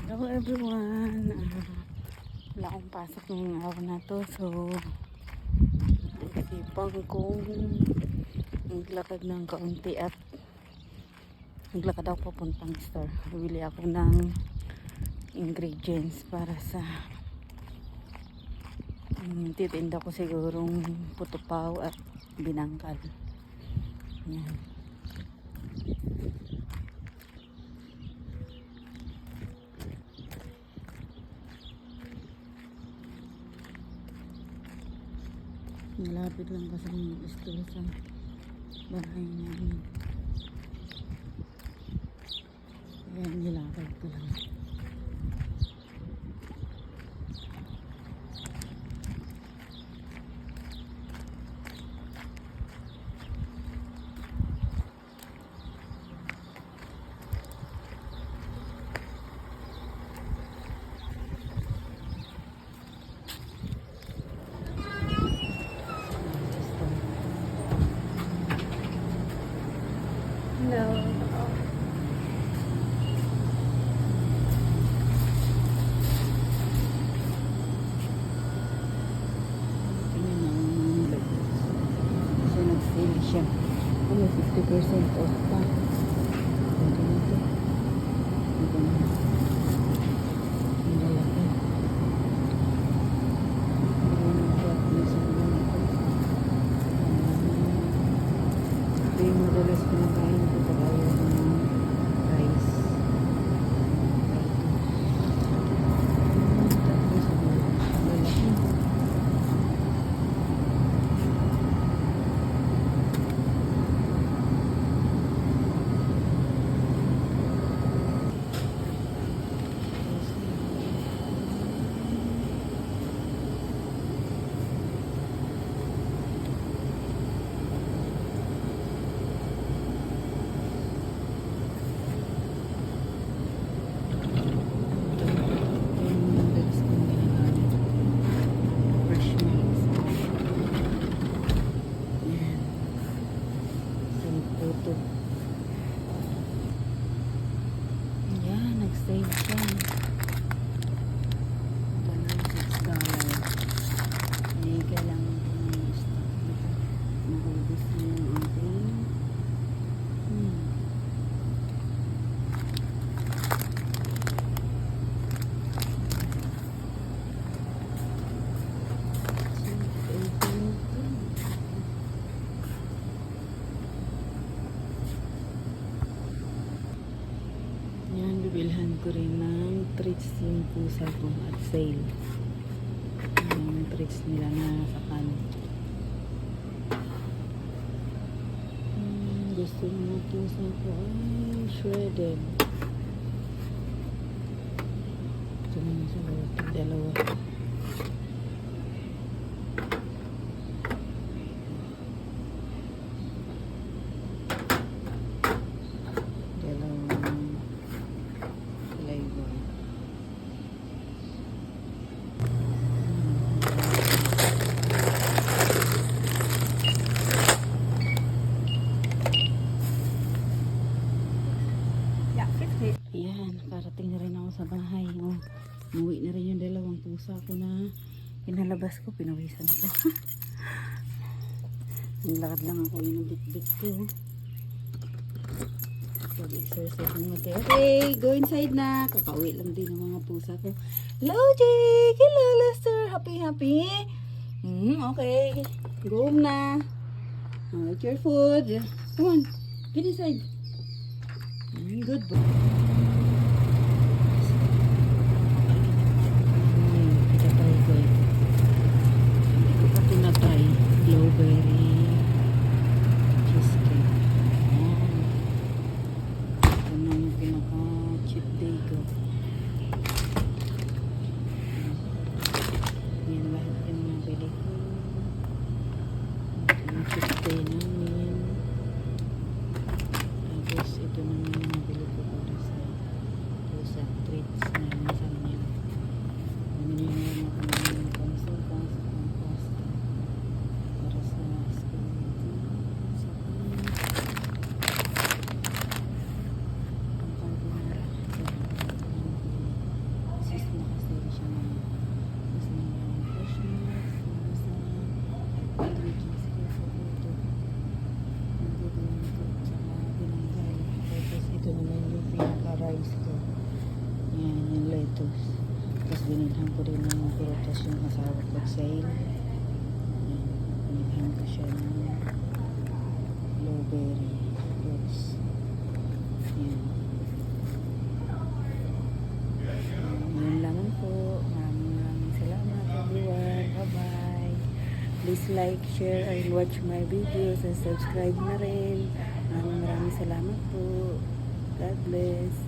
Hello everyone. Wala akong pasok ng araw na to, so nagsipang kong maglakad ng kaunti at maglakad ako papuntang store. Bibili ako ng ingredients para sa titinda ko sigurong putupaw at binangkal. Yan. Malapit lang kasi yung store sa bahay namin. Kaya nilakad ko lang. Hello. Tingnan na ang loob. Kasi nag-sale siya. Ano, 50% off pa. Ito na ito. Ito na. Ang lalaki. Ito yung madalas pinakain ko pag ayaw ng rice. Tapos ang lalaki. Yan, nag-save siya. Ito na, $6. Eh, kailangan ko na yung stock dito. Nakubos na yung ating yan, bibilhan ko rin ng treats yung pusa ko at sale. Yung treats nila na sa kan. Gusto ng pusa ko ay shredded. Ito naman sa dalawa. Ayan, karating na rin ako sa bahay. Oh, umuwi na rin yung dalawang pusa ko na pinalabas ko, pinawisan ko. Naglakad lang ako, yun ang bit-bit ko. Pag-exercise ng mati. Okay, go inside na. Kakauwi lang din ng mga pusa ko. Hello, Jake! Hello, Lester! Happy? Okay. Go home na. Eat your food. Come on, get inside. Good boy. Blueberry cheesecake. Ito na yung pinaka-cheat day ko. Yan lahat yung nabili ko. Ito yung cheat day namin. Tapos ito naman yung nabili ko para sa treats na nasa kanya. Bumili na rin ako ng pang-sopas, pang-pasta. Para sa school. Sa ito naman yung pinaka-rice ko. Yan, yung lettuce. Tapos binilhan ko rin ng prutas yung asawa ko sale. Yan, binilhan ko siya ng blueberry fruits. Yan. Yun lang po. Maraming salamat everyone. Bye-bye. Please like, share, and watch my videos and subscribe na rin. Maraming salamat po. God bless.